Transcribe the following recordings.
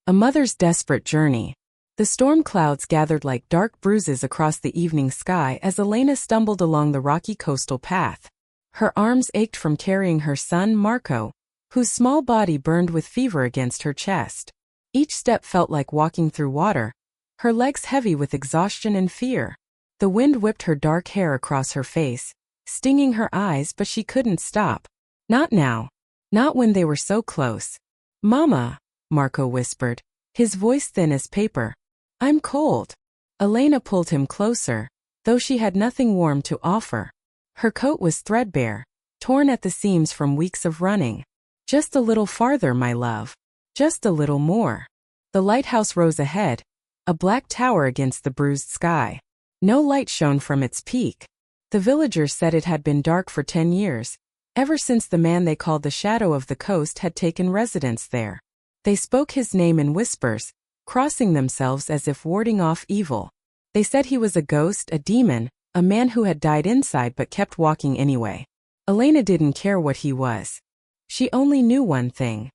A mother's desperate journey. The storm clouds gathered like dark bruises across the evening sky as Elena stumbled along the rocky coastal path. Her arms ached from carrying her son, Marco, whose small body burned with fever against her chest. Each step felt like walking through water, her legs heavy with exhaustion and fear. The wind whipped her dark hair across her face, stinging her eyes, but she couldn't stop. Not now. Not when they were so close. "Mama," Marco whispered, his voice thin as paper. "I'm cold." Elena pulled him closer, though she had nothing warm to offer. Her coat was threadbare, torn at the seams from weeks of running. "Just a little farther, my love. Just a little more." The lighthouse rose ahead, a black tower against the bruised sky. No light shone from its peak. The villagers said it had been dark for 10 years, ever since the man they called the Shadow of the Coast had taken residence there. They spoke his name in whispers, crossing themselves as if warding off evil. They said he was a ghost, a demon, a man who had died inside but kept walking anyway. Elena didn't care what he was. She only knew one thing.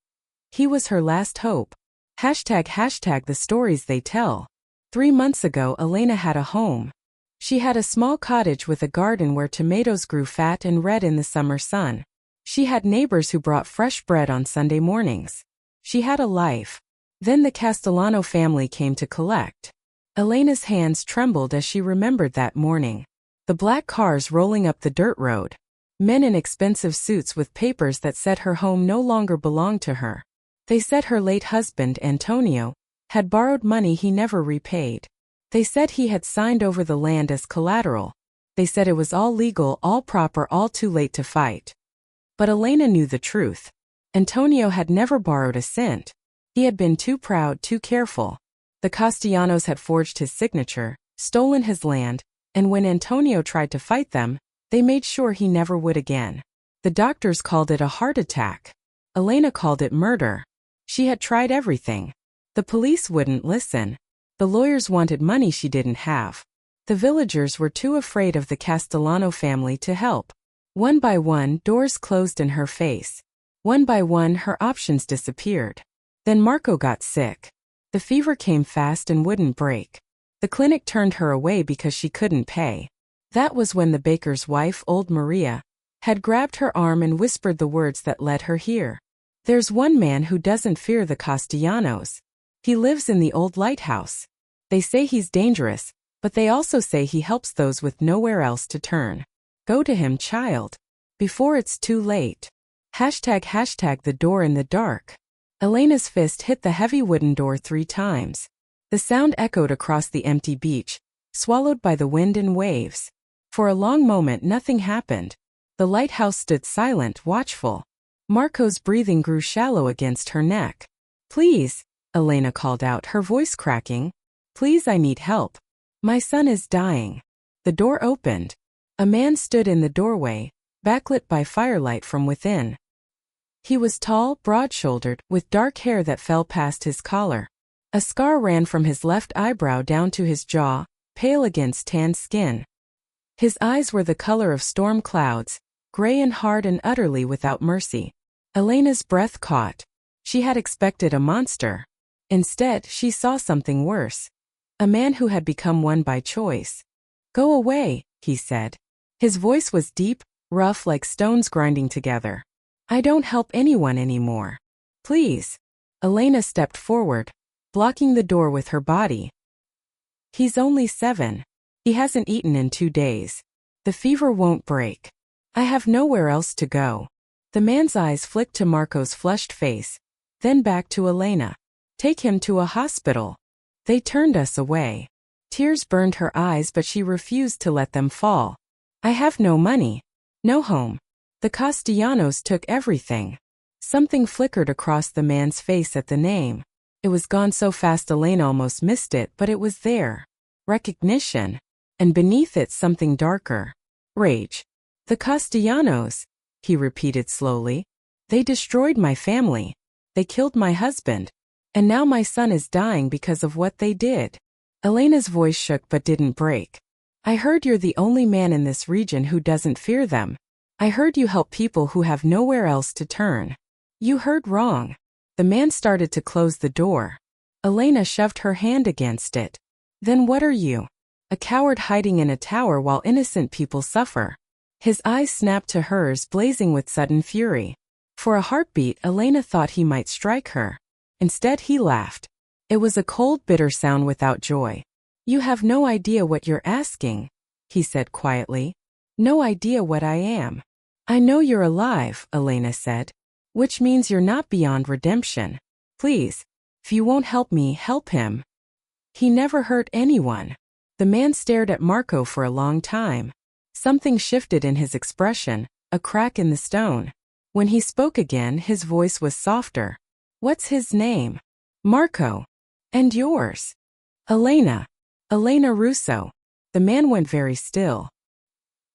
He was her last hope. ## the stories they tell. 3 months ago Elena had a home. She had a small cottage with a garden where tomatoes grew fat and red in the summer sun. She had neighbors who brought fresh bread on Sunday mornings. She had a life. Then the Castellano family came to collect. Elena's hands trembled as she remembered that morning. The black cars rolling up the dirt road. Men in expensive suits with papers that said her home no longer belonged to her. They said her late husband, Antonio, had borrowed money he never repaid. They said he had signed over the land as collateral. They said it was all legal, all proper, all too late to fight. But Elena knew the truth. Antonio had never borrowed a cent. He had been too proud, too careful. The Castellanos had forged his signature, stolen his land, and when Antonio tried to fight them, they made sure he never would again. The doctors called it a heart attack. Elena called it murder. She had tried everything. The police wouldn't listen. The lawyers wanted money she didn't have. The villagers were too afraid of the Castellano family to help. One by one, doors closed in her face. One by one, her options disappeared. Then Marco got sick. The fever came fast and wouldn't break. The clinic turned her away because she couldn't pay. That was when the baker's wife, old Maria, had grabbed her arm and whispered the words that led her here. "There's one man who doesn't fear the Castellanos. He lives in the old lighthouse. They say he's dangerous, but they also say he helps those with nowhere else to turn. Go to him, child, before it's too late." ## the door in the dark. Elena's fist hit the heavy wooden door 3 times. The sound echoed across the empty beach, swallowed by the wind and waves. For a long moment nothing happened. The lighthouse stood silent, watchful. Marco's breathing grew shallow against her neck. "Please," Elena called out, her voice cracking. "Please, I need help. My son is dying." The door opened. A man stood in the doorway, backlit by firelight from within. He was tall, broad-shouldered, with dark hair that fell past his collar. A scar ran from his left eyebrow down to his jaw, pale against tanned skin. His eyes were the color of storm clouds, gray and hard and utterly without mercy. Elena's breath caught. She had expected a monster. Instead, she saw something worse. A man who had become one by choice. "Go away," he said. His voice was deep, rough, like stones grinding together. "I don't help anyone anymore. Please." Elena stepped forward, blocking the door with her body. "He's only 7. He hasn't eaten in 2 days. The fever won't break. I have nowhere else to go." The man's eyes flicked to Marco's flushed face, then back to Elena. "Take him to a hospital. They turned us away." Tears burned her eyes, but she refused to let them fall. "I have no money. No home. The Castellanos took everything." Something flickered across the man's face at the name. It was gone so fast Elena almost missed it, but it was there. Recognition. And beneath it something darker. Rage. "The Castellanos," he repeated slowly. "They destroyed my family. They killed my husband. And now my son is dying because of what they did." Elena's voice shook but didn't break. "I heard you're the only man in this region who doesn't fear them. I heard you help people who have nowhere else to turn." "You heard wrong." The man started to close the door. Elena shoved her hand against it. Then what are you? A coward hiding in a tower while innocent people suffer. His eyes snapped to hers, blazing with sudden fury. For a heartbeat, Elena thought he might strike her. Instead, he laughed. It was a cold, bitter sound without joy. You have no idea what you're asking, he said quietly. No idea what I am. I know you're alive, Elena said. Which means you're not beyond redemption. Please, if you won't help me, help him. He never hurt anyone. The man stared at Marco for a long time. Something shifted in his expression, a crack in the stone. When he spoke again, his voice was softer. What's his name? Marco. And yours? Elena. Elena Russo. The man went very still.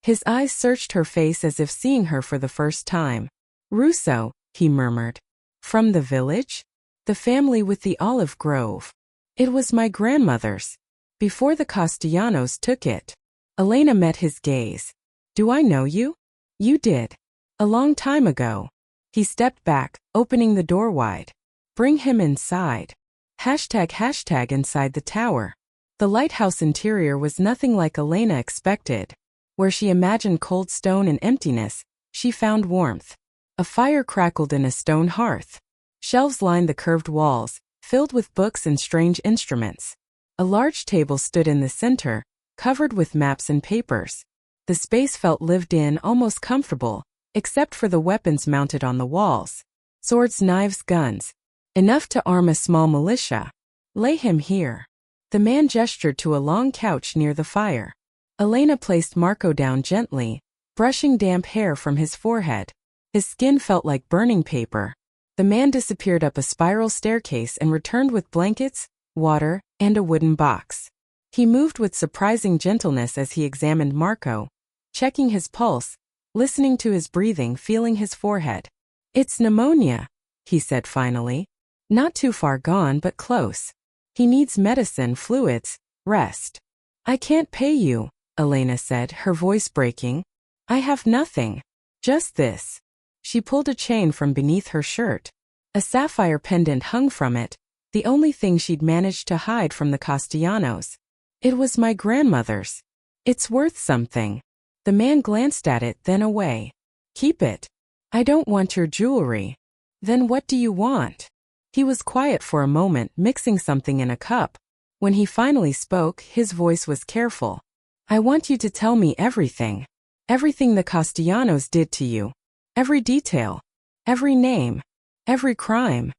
His eyes searched her face as if seeing her for the first time. Russo, he murmured. From the village? The family with the olive grove. It was my grandmother's. Before the Castellanos took it. Elena met his gaze. Do I know you? You did. A long time ago. He stepped back, opening the door wide. Bring him inside. ## inside the tower. The lighthouse interior was nothing like Elena expected. Where she imagined cold stone and emptiness, she found warmth. A fire crackled in a stone hearth. Shelves lined the curved walls, filled with books and strange instruments. A large table stood in the center, covered with maps and papers. The space felt lived in, almost comfortable, except for the weapons mounted on the walls. Swords, knives, guns. Enough to arm a small militia. Lay him here. The man gestured to a long couch near the fire. Elena placed Marco down gently, brushing damp hair from his forehead. His skin felt like burning paper. The man disappeared up a spiral staircase and returned with blankets, water, and a wooden box. He moved with surprising gentleness as he examined Marco, checking his pulse, listening to his breathing, feeling his forehead. It's pneumonia, he said finally. Not too far gone, but close. He needs medicine, fluids, rest. I can't pay you, Elena said, her voice breaking. I have nothing. Just this. She pulled a chain from beneath her shirt. A sapphire pendant hung from it, the only thing she'd managed to hide from the Castellanos. It was my grandmother's. It's worth something. The man glanced at it, then away. Keep it. I don't want your jewelry. Then what do you want? He was quiet for a moment, mixing something in a cup. When he finally spoke, his voice was careful. I want you to tell me everything. Everything the Castellanos did to you. Every detail. Every name. Every crime.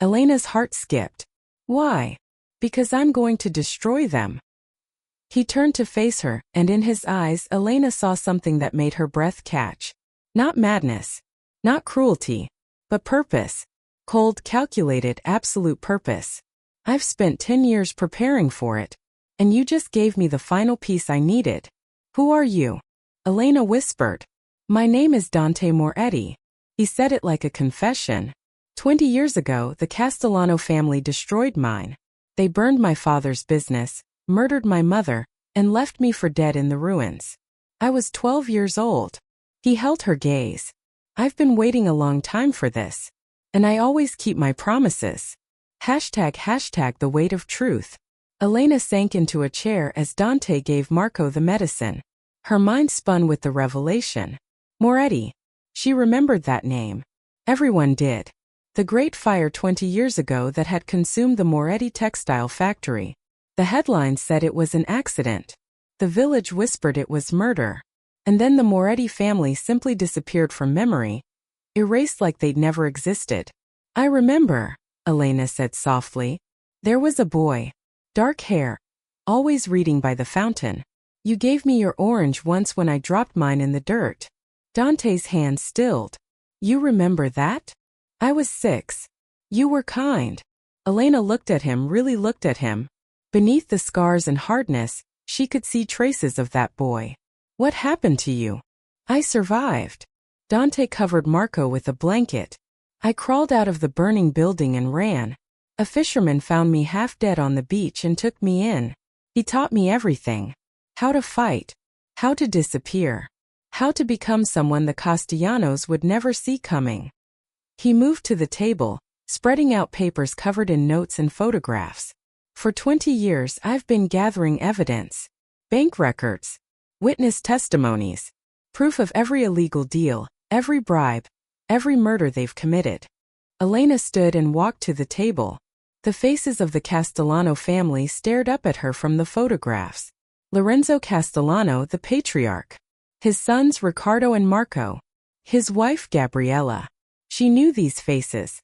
Elena's heart skipped. Why? Because I'm going to destroy them. He turned to face her, and in his eyes, Elena saw something that made her breath catch. Not madness. Not cruelty. But purpose. Cold, calculated, absolute purpose. I've spent 10 years preparing for it. And you just gave me the final piece I needed. Who are you? Elena whispered. My name is Dante Moretti. He said it like a confession. 20 years ago, the Castellano family destroyed mine. They burned my father's business, murdered my mother, and left me for dead in the ruins. I was 12 years old. He held her gaze. I've been waiting a long time for this. And I always keep my promises. ## the weight of truth. Elena sank into a chair as Dante gave Marco the medicine. Her mind spun with the revelation. Moretti. She remembered that name. Everyone did. The great fire 20 years ago that had consumed the Moretti textile factory. The headlines said it was an accident. The village whispered it was murder. And then the Moretti family simply disappeared from memory, erased like they'd never existed. I remember, Elena said softly. There was a boy. Dark hair. Always reading by the fountain. You gave me your orange once when I dropped mine in the dirt. Dante's hand stilled. You remember that? I was 6. You were kind. Elena looked at him, really looked at him. Beneath the scars and hardness, she could see traces of that boy. What happened to you? I survived. Dante covered Marco with a blanket. I crawled out of the burning building and ran. A fisherman found me half dead on the beach and took me in. He taught me everything. How to fight. How to disappear. How to become someone the Castellanos would never see coming. He moved to the table, spreading out papers covered in notes and photographs. For 20 years I've been gathering evidence. Bank records, witness testimonies, proof of every illegal deal, every bribe, every murder they've committed. Elena stood and walked to the table. The faces of the Castellano family stared up at her from the photographs. Lorenzo Castellano, the patriarch. His sons Riccardo and Marco. His wife Gabriella. She knew these faces.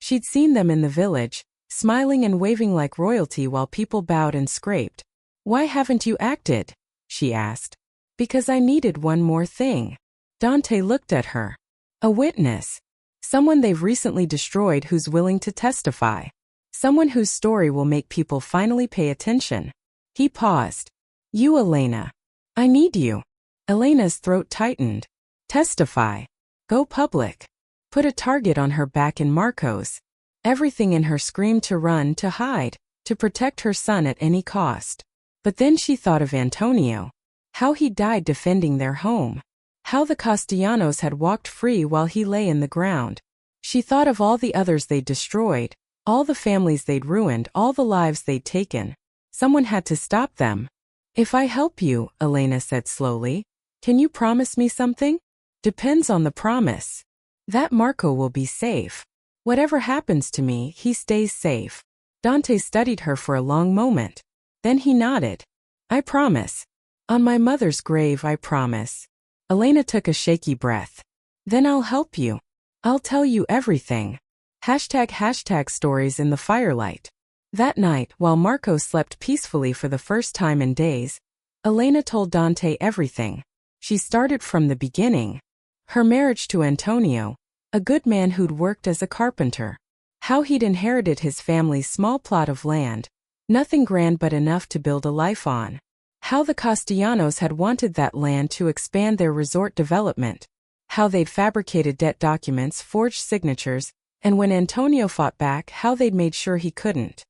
She'd seen them in the village, smiling and waving like royalty while people bowed and scraped. "Why haven't you acted?" she asked. "Because I needed one more thing." Dante looked at her. "A witness. Someone they've recently destroyed who's willing to testify. Someone whose story will make people finally pay attention." He paused. "You, Elena. I need you." Elena's throat tightened. "Testify. Go public. Put a target on her back in Marco's." Everything in her screamed to run, to hide, to protect her son at any cost. But then she thought of Antonio. How he died defending their home. How the Castellanos had walked free while he lay in the ground. She thought of all the others they'd destroyed, all the families they'd ruined, all the lives they'd taken. Someone had to stop them. "If I help you," Elena said slowly, "can you promise me something?" "Depends on the promise. That Marco will be safe. Whatever happens to me, he stays safe." Dante studied her for a long moment. Then he nodded. "I promise. On my mother's grave, I promise." Elena took a shaky breath. "Then I'll help you. I'll tell you everything." #stories in the firelight. That night, while Marco slept peacefully for the first time in days, Elena told Dante everything. She started from the beginning. Her marriage to Antonio, a good man who'd worked as a carpenter. How he'd inherited his family's small plot of land, nothing grand but enough to build a life on. How the Castellanos had wanted that land to expand their resort development. How they'd fabricated debt documents, forged signatures, and when Antonio fought back, how they'd made sure he couldn't.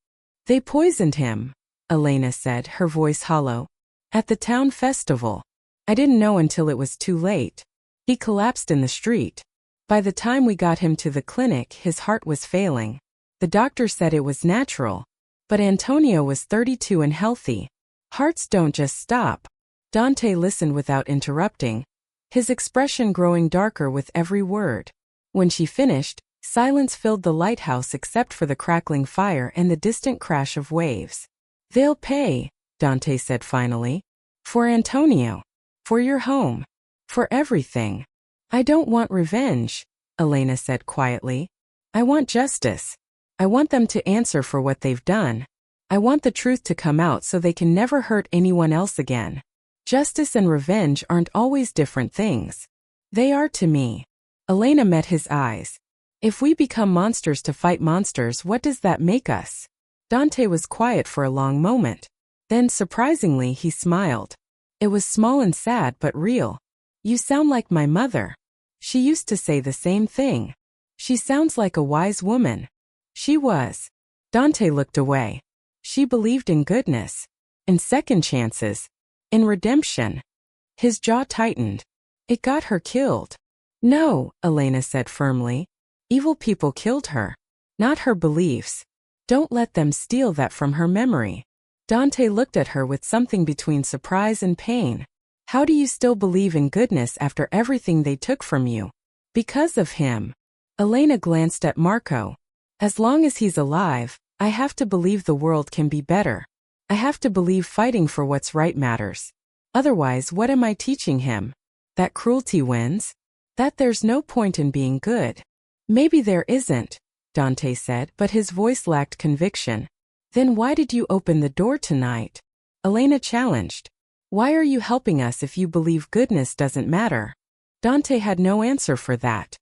"They poisoned him," Elena said, her voice hollow. "At the town festival. I didn't know until it was too late. He collapsed in the street. By the time we got him to the clinic, his heart was failing. The doctor said it was natural. But Antonio was 32 and healthy. Hearts don't just stop." Dante listened without interrupting, his expression growing darker with every word. When she finished, silence filled the lighthouse except for the crackling fire and the distant crash of waves. "They'll pay," Dante said finally. "For Antonio. For your home. For everything." "I don't want revenge," Elena said quietly. "I want justice. I want them to answer for what they've done. I want the truth to come out so they can never hurt anyone else again. Justice and revenge aren't always different things. They are to me." Elena met his eyes. "If we become monsters to fight monsters, what does that make us?" Dante was quiet for a long moment. Then, surprisingly, he smiled. It was small and sad but real. "You sound like my mother. She used to say the same thing. She sounds like a wise woman." She was. Dante looked away. She believed in goodness. In second chances. In redemption. His jaw tightened. "It got her killed." "No," Elena said firmly. "Evil people killed her. Not her beliefs. Don't let them steal that from her memory." Dante looked at her with something between surprise and pain. "How do you still believe in goodness after everything they took from you?" "Because of him." Elena glanced at Marco. "As long as he's alive, I have to believe the world can be better. I have to believe fighting for what's right matters. Otherwise, what am I teaching him? That cruelty wins? That there's no point in being good?" "Maybe there isn't," Dante said, but his voice lacked conviction. "Then why did you open the door tonight?" Elena challenged. "Why are you helping us if you believe goodness doesn't matter?" Dante had no answer for that.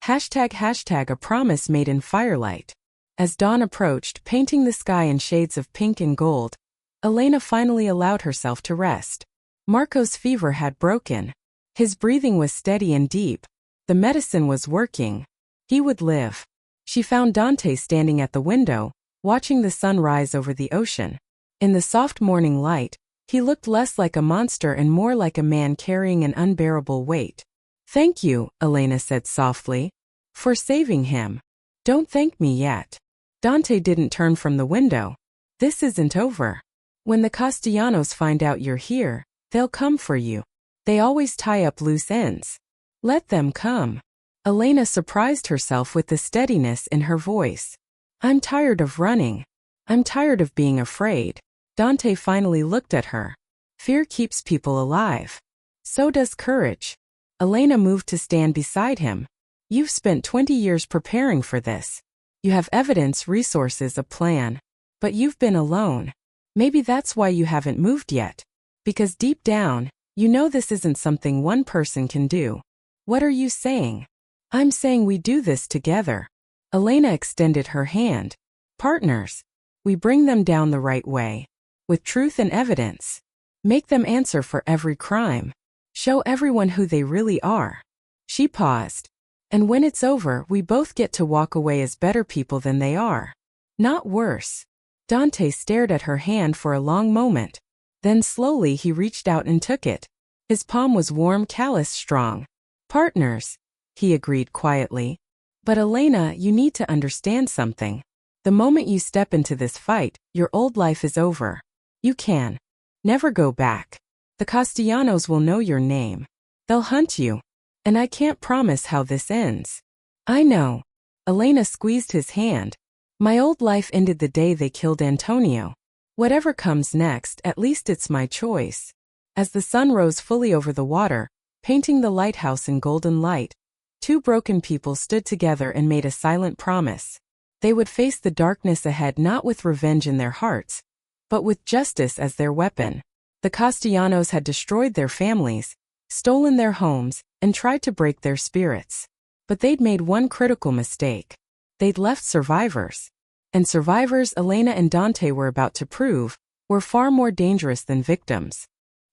#a promise made in firelight. As dawn approached, painting the sky in shades of pink and gold, Elena finally allowed herself to rest. Marco's fever had broken. His breathing was steady and deep. The medicine was working. He would live. She found Dante standing at the window, watching the sun rise over the ocean. In the soft morning light, he looked less like a monster and more like a man carrying an unbearable weight. "Thank you," Elena said softly, "for saving him." Don't thank me yet. Dante didn't turn from the window. This isn't over. When the Castellanos find out you're here, they'll come for you. They always tie up loose ends. Let them come. Elena surprised herself with the steadiness in her voice. I'm tired of running. I'm tired of being afraid. Dante finally looked at her. Fear keeps people alive. So does courage. Elena moved to stand beside him. You've spent 20 years preparing for this. You have evidence, resources, a plan. But you've been alone. Maybe that's why you haven't moved yet. Because deep down, you know this isn't something one person can do. What are you saying? I'm saying we do this together. Elena extended her hand. Partners. We bring them down the right way. With truth and evidence. Make them answer for every crime. Show everyone who they really are. She paused. And when it's over, we both get to walk away as better people than they are. Not worse. Dante stared at her hand for a long moment. Then slowly he reached out and took it. His palm was warm, callous, strong. Partners. He agreed quietly. But Elena, you need to understand something. The moment you step into this fight, your old life is over. You can never go back. The Castellanos will know your name. They'll hunt you. And I can't promise how this ends. I know. Elena squeezed his hand. My old life ended the day they killed Antonio. Whatever comes next, at least it's my choice. As the sun rose fully over the water, painting the lighthouse in golden light, two broken people stood together and made a silent promise. They would face the darkness ahead not with revenge in their hearts, but with justice as their weapon. The Castellanos had destroyed their families, stolen their homes, and tried to break their spirits. But they'd made one critical mistake. They'd left survivors. And survivors, Elena and Dante were about to prove, were far more dangerous than victims.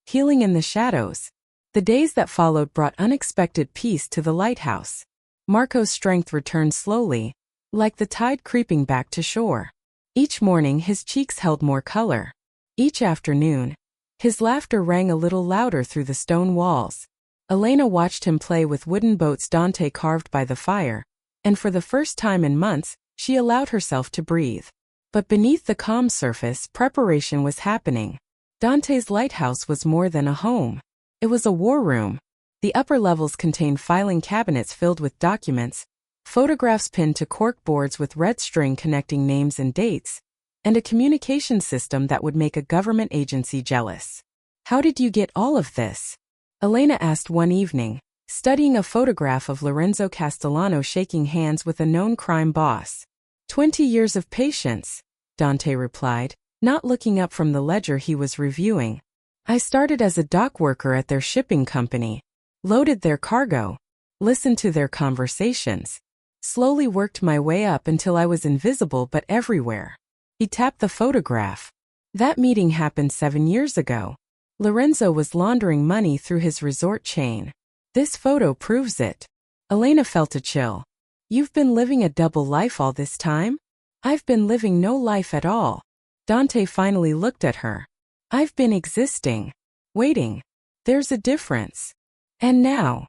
Healing in the shadows. The days that followed brought unexpected peace to the lighthouse. Marco's strength returned slowly, like the tide creeping back to shore. Each morning his cheeks held more color. Each afternoon, his laughter rang a little louder through the stone walls. Elena watched him play with wooden boats Dante carved by the fire, and for the first time in months, she allowed herself to breathe. But beneath the calm surface, preparation was happening. Dante's lighthouse was more than a home. It was a war room. The upper levels contained filing cabinets filled with documents, photographs pinned to cork boards with red string connecting names and dates, and a communication system that would make a government agency jealous. How did you get all of this? Elena asked one evening, studying a photograph of Lorenzo Castellano shaking hands with a known crime boss. 20 years of patience, Dante replied, not looking up from the ledger he was reviewing. I started as a dock worker at their shipping company, loaded their cargo, listened to their conversations, slowly worked my way up until I was invisible but everywhere. He tapped the photograph. That meeting happened 7 years ago. Lorenzo was laundering money through his resort chain. This photo proves it. Elena felt a chill. You've been living a double life all this time? I've been living no life at all. Dante finally looked at her. I've been existing. Waiting. There's a difference. And now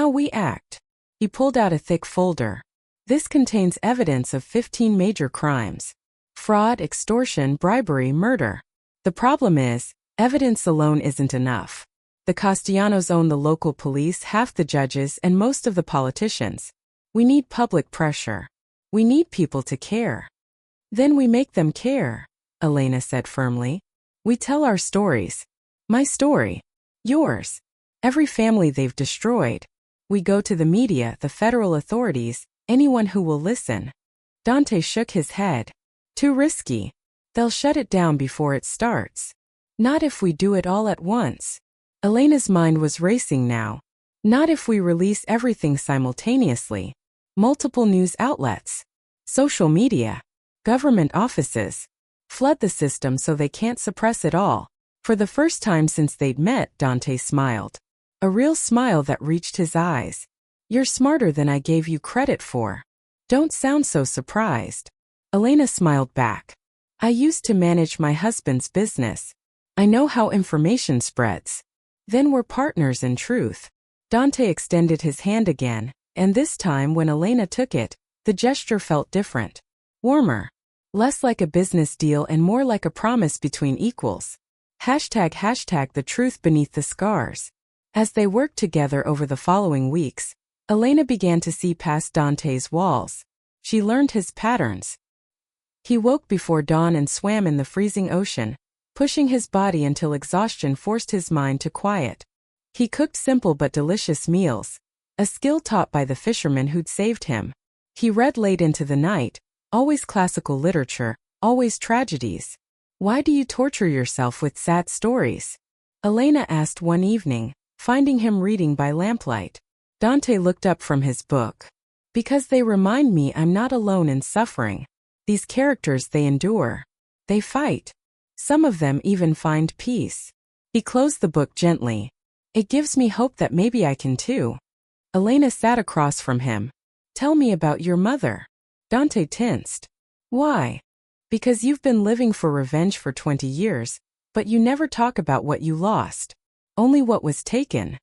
we act. He pulled out a thick folder. This contains evidence of 15 major crimes. Fraud, extortion, bribery, murder. The problem is, evidence alone isn't enough. The Castellanos own the local police, half the judges, and most of the politicians. We need public pressure. We need people to care. Then we make them care, Elena said firmly. We tell our stories. My story. Yours. Every family they've destroyed. We go to the media, the federal authorities, anyone who will listen. Dante shook his head. Too risky. They'll shut it down before it starts. Not if we do it all at once. Elena's mind was racing now. Not if we release everything simultaneously. Multiple news outlets. Social media. Government offices. Flood the system so they can't suppress it all. For the first time since they'd met, Dante smiled. A real smile that reached his eyes. You're smarter than I gave you credit for. Don't sound so surprised. Elena smiled back. I used to manage my husband's business. I know how information spreads. Then we're partners in truth. Dante extended his hand again, and this time when Elena took it, The gesture felt different. Warmer. Less like a business deal and more like a promise between equals. ## the truth beneath the scars. As they worked together over the following weeks, Elena began to see past Dante's walls. She learned his patterns. He woke before dawn and swam in the freezing ocean, pushing his body until exhaustion forced his mind to quiet. He cooked simple but delicious meals, a skill taught by the fisherman who'd saved him. He read late into the night, always classical literature, always tragedies. "Why do you torture yourself with sad stories?" Elena asked one evening, finding him reading by lamplight. Dante looked up from his book. "Because they remind me I'm not alone in suffering. These characters, they endure. They fight. Some of them even find peace." He closed the book gently. "It gives me hope that maybe I can too." Elena sat across from him. "Tell me about your mother." Dante tensed. "Why?" "Because you've been living for revenge for 20 years, but you never talk about what you lost. Only what was taken."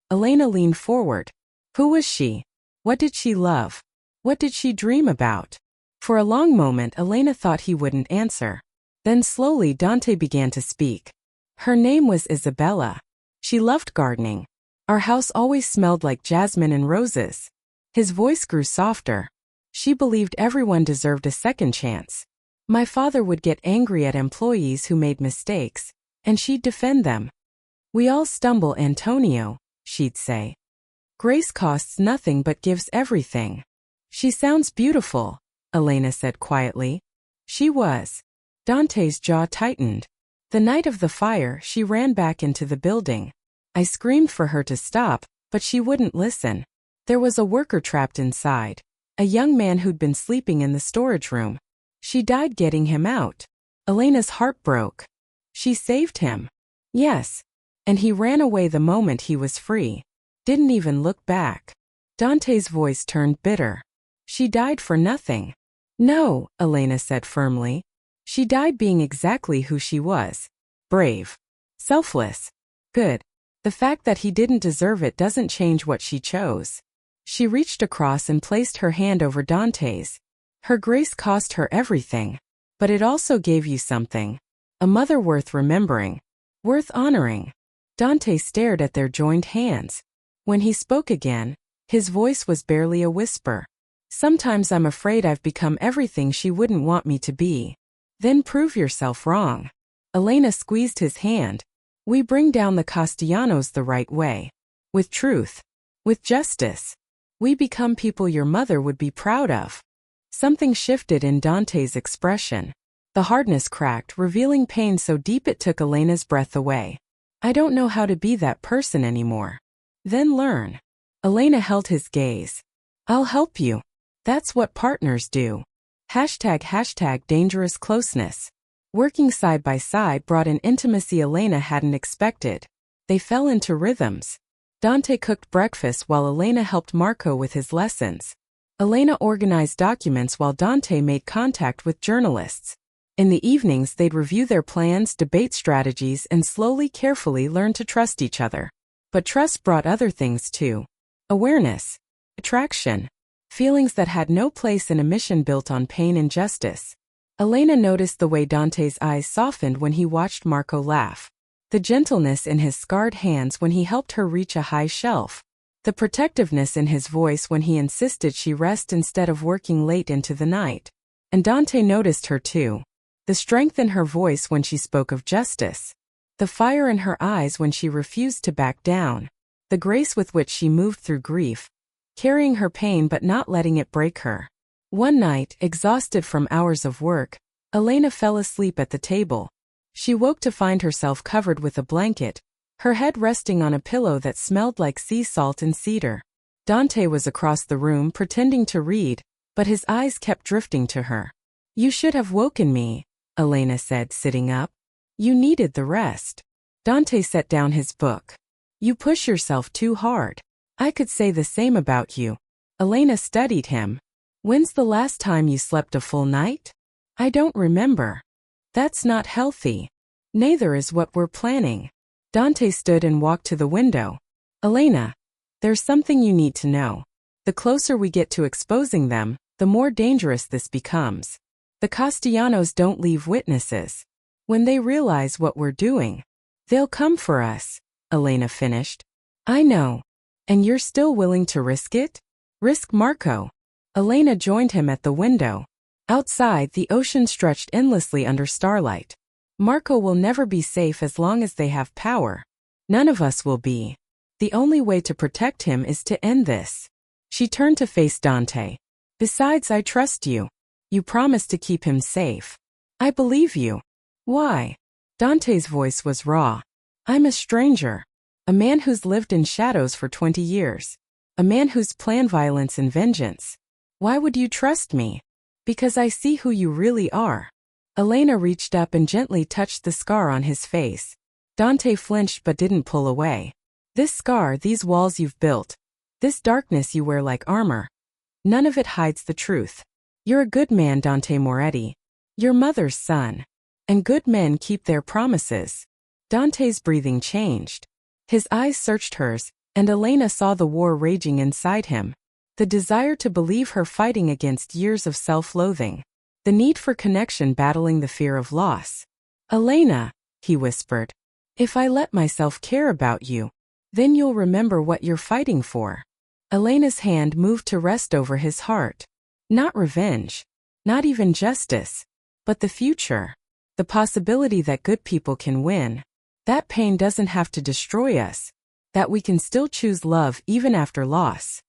Elena leaned forward. Who was she? What did she love? What did she dream about? For a long moment Elena thought he wouldn't answer. Then slowly Dante began to speak. "Her name was Isabella. She loved gardening. Our house always smelled like jasmine and roses." His voice grew softer. "She believed everyone deserved a second chance. My father would get angry at employees who made mistakes, and she'd defend them. 'We all stumble, Antonio,' she'd say. 'Grace costs nothing but gives everything.'" "She sounds beautiful," Elena said quietly. She was. Dante's jaw tightened. "The night of the fire, she ran back into the building. I screamed for her to stop, but she wouldn't listen. There was a worker trapped inside, a young man who'd been sleeping in the storage room. She died getting him out." Elena's heart broke. "She saved him?" "Yes. And he ran away the moment he was free. Didn't even look back." Dante's voice turned bitter. "She died for nothing." "No," Elena said firmly. "She died being exactly who she was. Brave. Selfless. Good. The fact that he didn't deserve it doesn't change what she chose." She reached across and placed her hand over Dante's. "Her grace cost her everything. But it also gave you something. A mother worth remembering. Worth honoring." Dante stared at their joined hands. When he spoke again, his voice was barely a whisper. "Sometimes I'm afraid I've become everything she wouldn't want me to be." "Then prove yourself wrong." Elena squeezed his hand. "We bring down the Castellanos the right way. With truth. With justice. We become people your mother would be proud of." Something shifted in Dante's expression. The hardness cracked, revealing pain so deep it took Elena's breath away. "I don't know how to be that person anymore." "Then learn." Elena held his gaze. "I'll help you. That's what partners do." ## dangerous closeness. Working side by side brought an intimacy Elena hadn't expected. They fell into rhythms. Dante cooked breakfast while Elena helped Marco with his lessons. Elena organized documents while Dante made contact with journalists. In the evenings they'd review their plans, debate strategies, and slowly, carefully learn to trust each other. But trust brought other things too. Awareness. Attraction. Feelings that had no place in a mission built on pain and justice. Elena noticed the way Dante's eyes softened when he watched Marco laugh. The gentleness in his scarred hands when he helped her reach a high shelf. The protectiveness in his voice when he insisted she rest instead of working late into the night. And Dante noticed her too. The strength in her voice when she spoke of justice. The fire in her eyes when she refused to back down. The grace with which she moved through grief, carrying her pain but not letting it break her. One night, exhausted from hours of work, Elena fell asleep at the table. She woke to find herself covered with a blanket, her head resting on a pillow that smelled like sea salt and cedar. Dante was across the room pretending to read, but his eyes kept drifting to her. "You should have woken me," Elena said, sitting up. "You needed the rest." Dante set down his book. "You push yourself too hard. I could say the same about you." Elena studied him. "When's the last time you slept a full night?" "I don't remember." "That's not healthy. Neither is what we're planning." Dante stood and walked to the window. "Elena, there's something you need to know. The closer we get to exposing them, the more dangerous this becomes. The Castellanos don't leave witnesses. When they realize what we're doing, they'll come for us, Elena finished. I know. And you're still willing to risk it? Risk Marco. Elena joined him at the window. Outside, the ocean stretched endlessly under starlight. Marco will never be safe as long as they have power. None of us will be. The only way to protect him is to end this. She turned to face Dante. Besides, I trust you. You promised to keep him safe. I believe you. Why? Dante's voice was raw. I'm a stranger. A man who's lived in shadows for 20 years. A man who's planned violence and vengeance. Why would you trust me? Because I see who you really are. Elena reached up and gently touched the scar on his face. Dante flinched but didn't pull away. This scar, these walls you've built, this darkness you wear like armor, none of it hides the truth. You're a good man, Dante Moretti. Your mother's son. And good men keep their promises. Dante's breathing changed. His eyes searched hers, and Elena saw the war raging inside him. The desire to believe her fighting against years of self-loathing. The need for connection battling the fear of loss. Elena, he whispered, if I let myself care about you, then you'll remember what you're fighting for. Elena's hand moved to rest over his heart. Not revenge. Not even justice. But the future. The possibility that good people can win. That pain doesn't have to destroy us. That we can still choose love even after loss.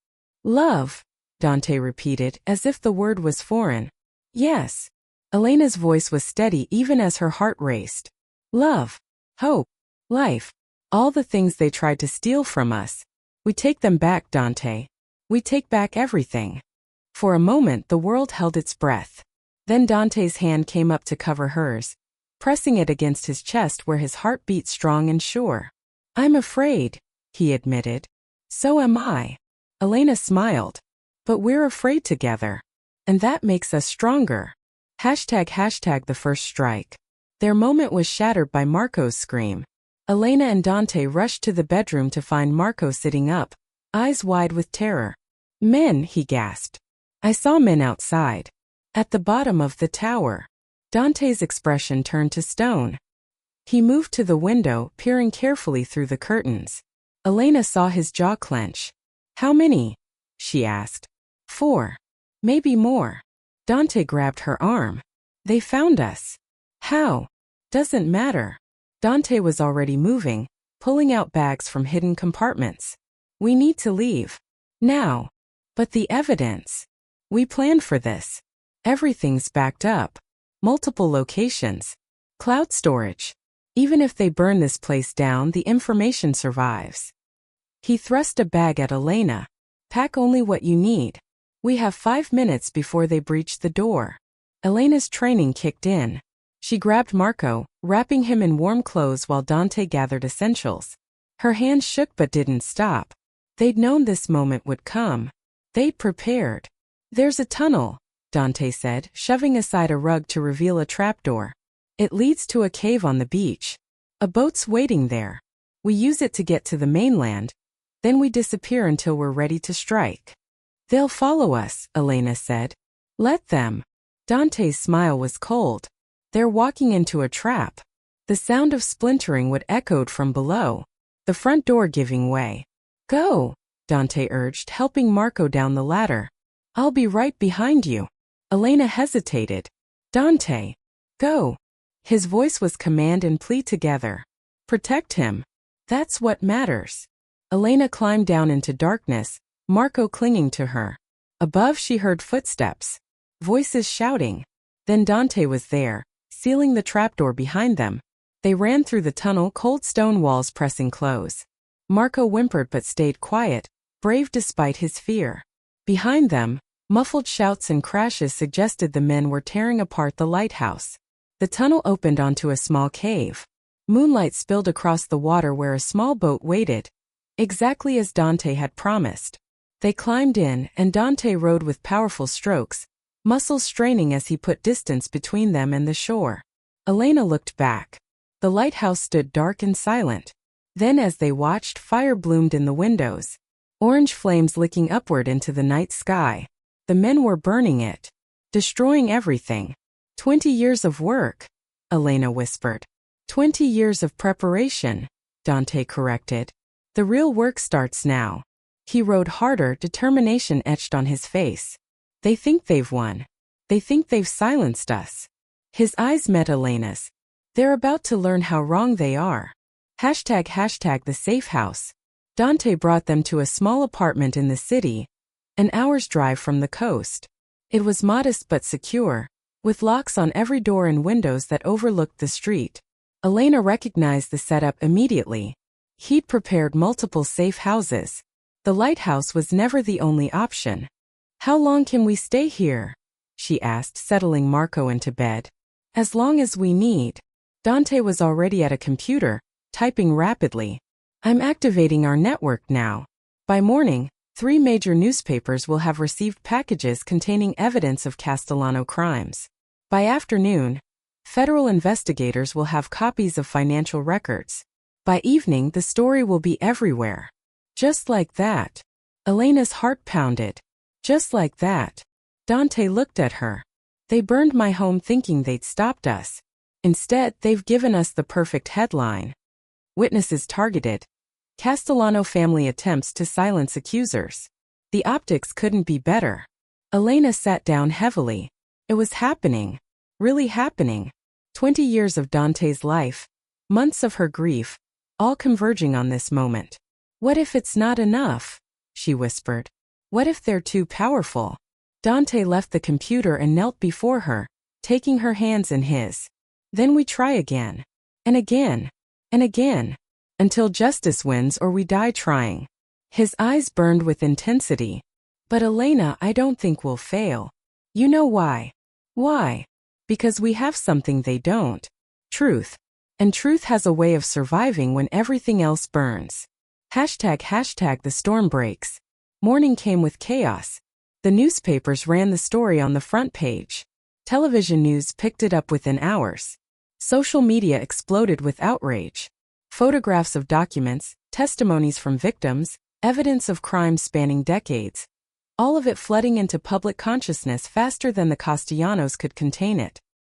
Love, Dante repeated, as if the word was foreign. Yes. Elena's voice was steady even as her heart raced. Love, hope, life, all the things they tried to steal from us. We take them back, Dante. We take back everything. For a moment the world held its breath. Then Dante's hand came up to cover hers, pressing it against his chest where his heart beat strong and sure. I'm afraid, he admitted. So am I. Elena smiled. But we're afraid together. And that makes us stronger. Hashtag the first strike. Their moment was shattered by Marco's scream. Elena and Dante rushed to the bedroom to find Marco sitting up, eyes wide with terror. Men, he gasped. I saw men outside. At the bottom of the tower. Dante's expression turned to stone. He moved to the window, peering carefully through the curtains. Elena saw his jaw clench. How many? She asked. 4. Maybe more. Dante grabbed her arm. They found us. How? Doesn't matter. Dante was already moving, pulling out bags from hidden compartments. We need to leave. Now. But the evidence. We planned for this. Everything's backed up. Multiple locations. Cloud storage. Even if they burn this place down, the information survives. He thrust a bag at Elena. Pack only what you need. We have 5 minutes before they breach the door. Elena's training kicked in. She grabbed Marco, wrapping him in warm clothes while Dante gathered essentials. Her hands shook but didn't stop. They'd known this moment would come. They'd prepared. There's a tunnel, Dante said, shoving aside a rug to reveal a trapdoor. It leads to a cave on the beach. A boat's waiting there. We use it to get to the mainland. Then we disappear until we're ready to strike. They'll follow us, Elena said. Let them. Dante's smile was cold. They're walking into a trap. The sound of splintering would echoed from below, the front door giving way. Go, Dante urged, helping Marco down the ladder. I'll be right behind you. Elena hesitated. Dante, go. His voice was command and plea together. Protect him. That's what matters. Elena climbed down into darkness, Marco clinging to her. Above she heard footsteps. Voices shouting. Then Dante was there, sealing the trapdoor behind them. They ran through the tunnel, cold stone walls pressing close. Marco whimpered but stayed quiet, brave despite his fear. Behind them, muffled shouts and crashes suggested the men were tearing apart the lighthouse. The tunnel opened onto a small cave. Moonlight spilled across the water where a small boat waited. Exactly as Dante had promised. They climbed in, and Dante rowed with powerful strokes, muscles straining as he put distance between them and the shore. Elena looked back. The lighthouse stood dark and silent. Then as they watched, fire bloomed in the windows. Orange flames licking upward into the night sky. The men were burning it. Destroying everything. 20 years of work, Elena whispered. 20 years of preparation, Dante corrected. The real work starts now. He rode harder, determination etched on his face. They think they've won. They think they've silenced us. His eyes met Elena's. They're about to learn how wrong they are. Hashtag the safe house. Dante brought them to a small apartment in the city, an hour's drive from the coast. It was modest but secure, with locks on every door and windows that overlooked the street. Elena recognized the setup immediately. He'd prepared multiple safe houses. The lighthouse was never the only option. How long can we stay here? She asked, settling Marco into bed. As long as we need. Dante was already at a computer, typing rapidly. I'm activating our network now. By morning, 3 major newspapers will have received packages containing evidence of Castellano crimes. By afternoon, federal investigators will have copies of financial records. By evening, the story will be everywhere. Just like that. Elena's heart pounded. Just like that. Dante looked at her. They burned my home thinking they'd stopped us. Instead, they've given us the perfect headline. Witnesses targeted. Castellano family attempts to silence accusers. The optics couldn't be better. Elena sat down heavily. It was happening. Really happening. 20 years of Dante's life. Months of her grief. All converging on this moment. What if it's not enough? She whispered. What if they're too powerful? Dante left the computer and knelt before her, taking her hands in his. Then we try again. And again. And again. Until justice wins or we die trying. His eyes burned with intensity. But Elena, I don't think we'll fail. You know why? Why? Because we have something they don't. Truth. And truth has a way of surviving when everything else burns. Hashtag the storm breaks. Morning came with chaos. The newspapers ran the story on the front page. Television news picked it up within hours. Social media exploded with outrage. Photographs of documents, testimonies from victims, evidence of crimes spanning decades. All of it flooding into public consciousness faster than the Castellanos could contain it.